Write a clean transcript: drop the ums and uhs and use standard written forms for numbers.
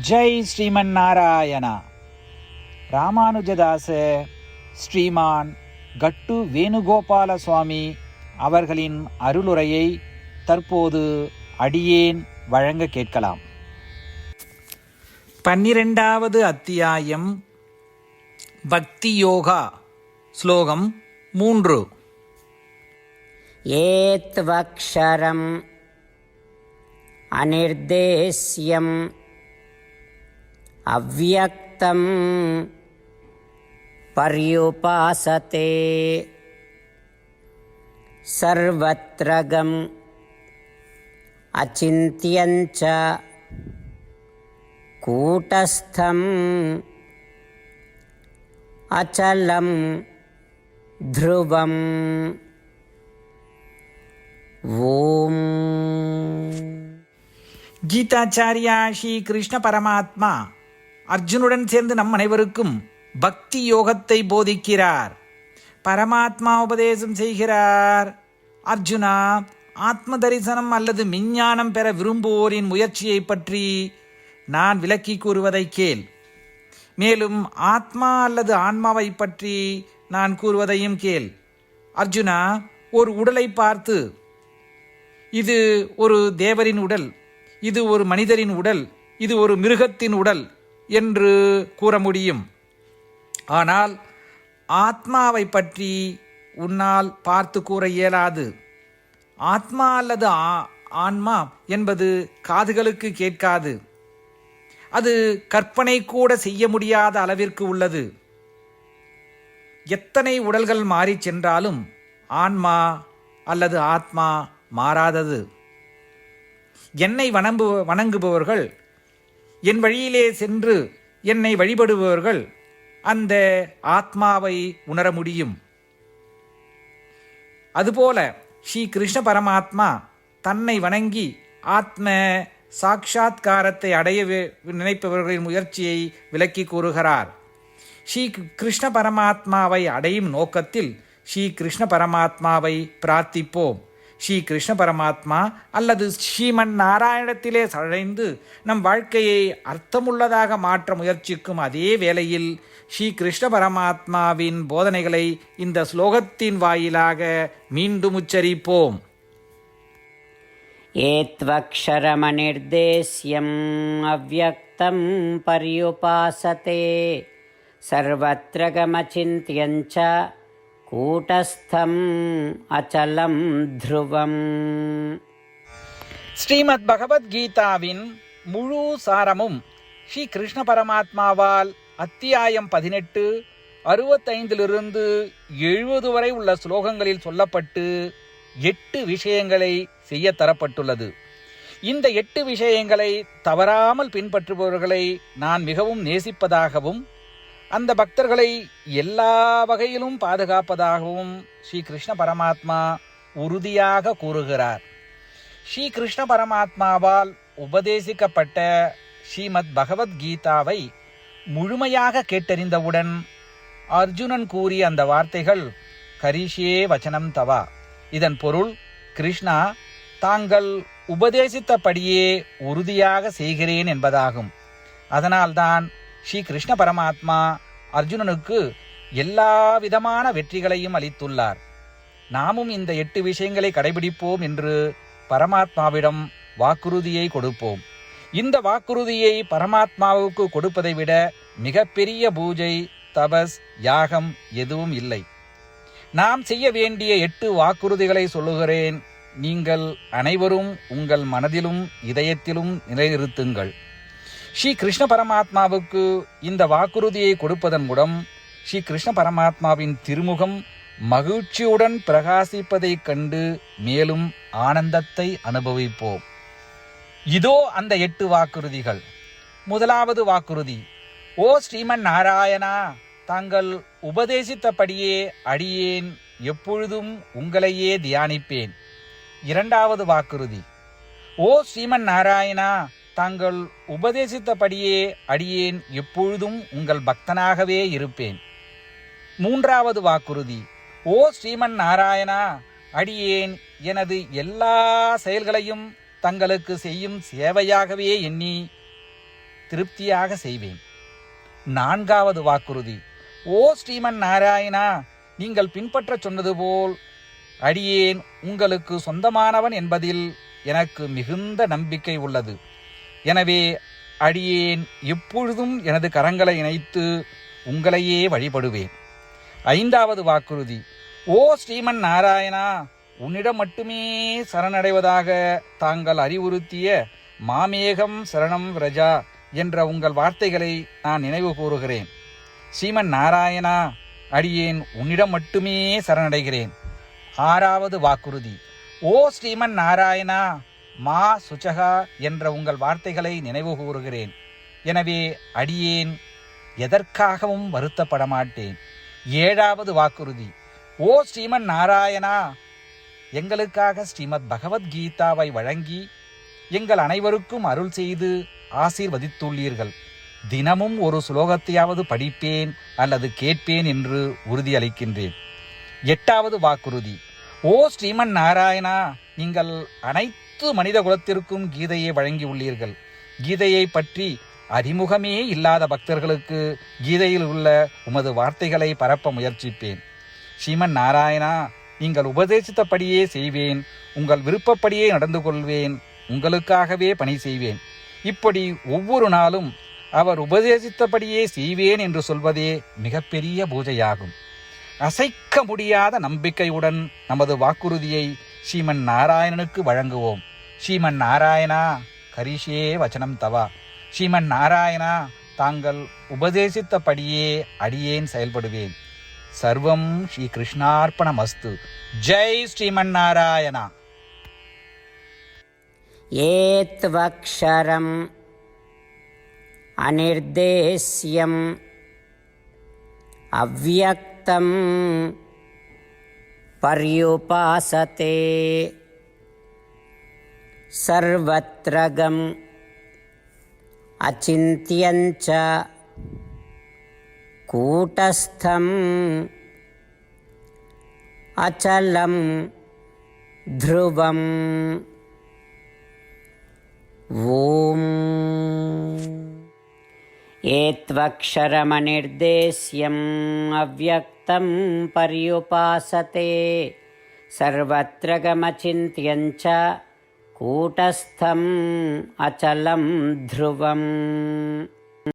ஜெய் ஸ்ரீமன் நாராயணா. ராமானுஜதாச ஸ்ரீமான் கட்டு வேணுகோபால சுவாமி அவர்களின் அருளுரையை தற்போது அடியேன் வழங்க கேட்கலாம். 12வது அத்தியாயம் பக்தி யோகா. ஸ்லோகம் 3. ஏத்வக்ஷரம் அநிர்தேஸ்யம் அவ்யக்தம் பர்யுபாசதே சர்வத்ரகம் அசிந்த்யஞ்ச கூடஸ்தம் அச்சலம் த்ருவம். ஓம். கீதாச்சாரியா ஸ்ரீ கிருஷ்ண பரமாத்மா அர்ஜுனுடன் சேர்ந்து நம் அனைவருக்கும் பக்தி யோகத்தை போதிக்கிறார். பரமாத்மா உபதேசம் செய்கிறார். அர்ஜுனா, ஆத்ம தரிசனம் அல்லது விஞ்ஞானம் பெற விரும்புவோரின் முயற்சியை பற்றி நான் விளக்கி கூறுவதை கேள். மேலும் ஆத்மா அல்லது ஆன்மாவை பற்றி நான் கூறுவதையும் கேள். அர்ஜுனா, ஒரு உடலை பார்த்து இது ஒரு தேவரின் உடல், இது ஒரு மனிதரின் உடல், இது ஒரு மிருகத்தின் உடல் என்று கூற முடியும். ஆனால் ஆத்மாவை பற்றி உன்னால் பார்த்து கூற இயலாது. ஆத்மா அல்லது ஆன்மா என்பது காதுகளுக்கு கேட்காது. அது கற்பனை கூட செய்ய முடியாத அளவிற்கு உள்ளது. எத்தனை உடல்கள் மாறி சென்றாலும் ஆன்மா அல்லது ஆத்மா மாறாதது. என்னை வணங்குபவர்கள், என் வழியிலே சென்று என்னை வழிபடுபவர்கள் அந்த ஆத்மாவை உணர முடியும். அதுபோல ஸ்ரீ கிருஷ்ண பரமாத்மா தன்னை வணங்கி ஆத்ம சாட்சாத்காரத்தை அடைய நினைப்பவர்களின் முயற்சியை விளக்கி கூறுகிறார். ஸ்ரீ கிருஷ்ண பரமாத்மாவை அடையும் நோக்கத்தில் ஸ்ரீ கிருஷ்ண பரமாத்மாவை பிரார்த்திப்போம். ஸ்ரீ கிருஷ்ண பரமாத்மா அல்லது ஸ்ரீமன் நாராயணத்திலே சழைந்து நம் வாழ்க்கையை அர்த்தமுள்ளதாக மாற்ற முயற்சிக்கும் அதே வேளையில் ஸ்ரீ கிருஷ்ண பரமாத்மாவின் போதனைகளை இந்த ஸ்லோகத்தின் வாயிலாக மீண்டும் உச்சரிப்போம். ஏத்வக்ஷரமநிர்தேஸ்யம் அவ்யக்தம் பர்யுபாசதே சர்வத்ரகமசிந்த்யஞ்ச கூடஸ்தம் அச்சலம் த்ருவம். ஸ்ரீமத் பகவத்கீதாவின் முழு சாரமும் ஸ்ரீ கிருஷ்ண பரமாத்மாவால் அத்தியாயம் 18, 65 70 வரை உள்ள ஸ்லோகங்களில் சொல்லப்பட்டு 8 விஷயங்களை செய்ய தரப்பட்டுள்ளது. இந்த 8 விஷயங்களை தவறாமல் பின்பற்றுபவர்களை நான் மிகவும் நேசிப்பதாகவும் அந்த பக்தர்களை எல்லா வகையிலும் பாதுகாப்பதாகவும் ஸ்ரீ கிருஷ்ண பரமாத்மா உறுதியாக கூறுகிறார். ஸ்ரீ கிருஷ்ண பரமாத்மாவால் உபதேசிக்கப்பட்ட ஸ்ரீமத் பகவத்கீதாவை முழுமையாக கேட்டறிந்தவுடன் அர்ஜுனன் கூறிய அந்த வார்த்தைகள் கரிஷ்யே வச்சனம் தவா. இதன் பொருள், கிருஷ்ணா, தாங்கள் உபதேசித்தபடியே உறுதியாக செய்கிறேன் என்பதாகும். அதனால்தான் ஸ்ரீ கிருஷ்ண பரமாத்மா அர்ஜுனனுக்கு எல்லா விதமான வெற்றிகளையும் அளித்துள்ளார். நாமும் இந்த 8 விஷயங்களை கடைபிடிப்போம் என்று பரமாத்மாவிடம் வாக்குறுதியை கொடுப்போம். இந்த வாக்குறுதியை பரமாத்மாவுக்கு கொடுப்பதை விட மிகப்பெரிய பூஜை, தபஸ், யாகம் எதுவும் இல்லை. நாம் செய்ய வேண்டிய 8 வாக்குறுதிகளை சொல்லுகிறேன். நீங்கள் அனைவரும் உங்கள் மனதிலும் இதயத்திலும் நிலைநிறுத்துங்கள். ஸ்ரீ கிருஷ்ண பரமாத்மாவுக்கு இந்த வாக்குறுதியை கொடுப்பதன் மூலம் ஸ்ரீ கிருஷ்ண பரமாத்மாவின் திருமுகம் மகிழ்ச்சியுடன் பிரகாசிப்பதைக் கண்டு மேலும் ஆனந்தத்தை அனுபவிப்போம். இதோ அந்த 8 வாக்குறுதிகள். முதலாவது வாக்குறுதி: ஓ ஸ்ரீமன் நாராயணா, தாங்கள் உபதேசித்தபடியே அடியேன் எப்பொழுதும் உங்களையே தியானிப்பேன். இரண்டாவது வாக்குறுதி: ஓ ஸ்ரீமன் நாராயணா, தாங்கள் உபதேசித்தபடியே அடியேன் எப்பொழுதும் உங்கள் பக்தனாகவே இருப்பேன். மூன்றாவது வாக்குறுதி: ஓ ஸ்ரீமன் நாராயணா, அடியேன் எனது எல்லா செயல்களையும் தங்களுக்கு செய்யும் சேவையாகவே எண்ணி திருப்தியாக செய்வேன். 4வது வாக்குறுதி. ஓ ஸ்ரீமன் நாராயணா, நீங்கள் பின்பற்றச் சொன்னது போல் அடியேன் உங்களுக்கு சொந்தமானவன் என்பதில் எனக்கு மிகுந்த நம்பிக்கை உள்ளது. எனவே அடியேன் எப்பொழுதும் எனது கரங்களை இணைத்து உங்களையே வழிபடுவேன். 5வது வாக்குறுதி. ஓ ஸ்ரீமன் நாராயணா, உன்னிடம் மட்டுமே சரணடைவதாக தாங்கள் அறிவுறுத்திய மாமேகம் சரணம் விரஜா என்ற உங்கள் வார்த்தைகளை நான் நினைவு கூறுகிறேன். ஸ்ரீமன் நாராயணா, அடியேன் உன்னிடம் மட்டுமே சரணடைகிறேன். 6வது வாக்குறுதி. ஓ ஸ்ரீமன் நாராயணா, மா சுச்சகா என்ற உங்கள் வார்த்தைகளை நினைவு கூறுகிறேன். எனவே அடியேன் எதற்காகவும் வருத்தப்பட மாட்டேன். 7வது வாக்குறுதி. ஓ ஸ்ரீமன் நாராயணா, எங்களுக்காக ஸ்ரீமத் பகவத்கீதாவை வழங்கி எங்கள் அனைவருக்கும் அருள் செய்து ஆசீர்வதித்துள்ளீர்கள். தினமும் ஒரு ஸ்லோகத்தையாவது படிப்பேன் அல்லது கேட்பேன் என்று உறுதியளிக்கின்றேன். 8வது வாக்குறுதி. ஓ ஸ்ரீமன் நாராயணா, நீங்கள் அனைத்து மனித குலத்திற்கும் கீதையை வழங்கியுள்ளீர்கள். கீதையை பற்றி அறிமுகமே இல்லாத பக்தர்களுக்கு கீதையில் உள்ள உமது வார்த்தைகளை பரப்ப முயற்சிப்பேன். ஸ்ரீமன் நாராயணா, நீங்கள் உபதேசித்தபடியே செய்வேன். உங்கள் விருப்பப்படியே நடந்து கொள்வேன். உங்களுக்காகவே பணி செய்வேன். இப்படி ஒவ்வொரு நாளும் அவர் உபதேசித்தபடியே செய்வேன் என்று சொல்வதே மிகப்பெரிய பூஜையாகும். அசைக்க முடியாத நம்பிக்கையுடன் நமது வாக்குறுதியை ஸ்ரீமன் நாராயணனுக்கு வழங்குவோம். ஸ்ரீமன் நாராயணா, கரிஷே வச்சனம் தவா. ஸ்ரீமன் நாராயணா, தாங்கள் உபதேசித்தபடியே அடியேன் செயல்படுவேன். சர்வம் ஸ்ரீ கிருஷ்ணார்ப்பணமஸ்து. ஜெய் ஸ்ரீமன் நாராயணா. ஏத்வக்ஷரம் அநிர்தேஸ்யம் அவ்யக்தம் பர்யுபாசதே சர்வத்ரகம் அசிந்த்யஞ்ச கூட்டஸ்தம் அச்சலம் த்ருவம். ஓம் ஏத்வக்ஷரமநிர்தேஸ்யம் அவ்யக்தம் பர்யுபாசதே சர்வத்ரகமசிந்த்யஞ்ச கூட்டஸ்தம் அச்சலம் த்ருவம்.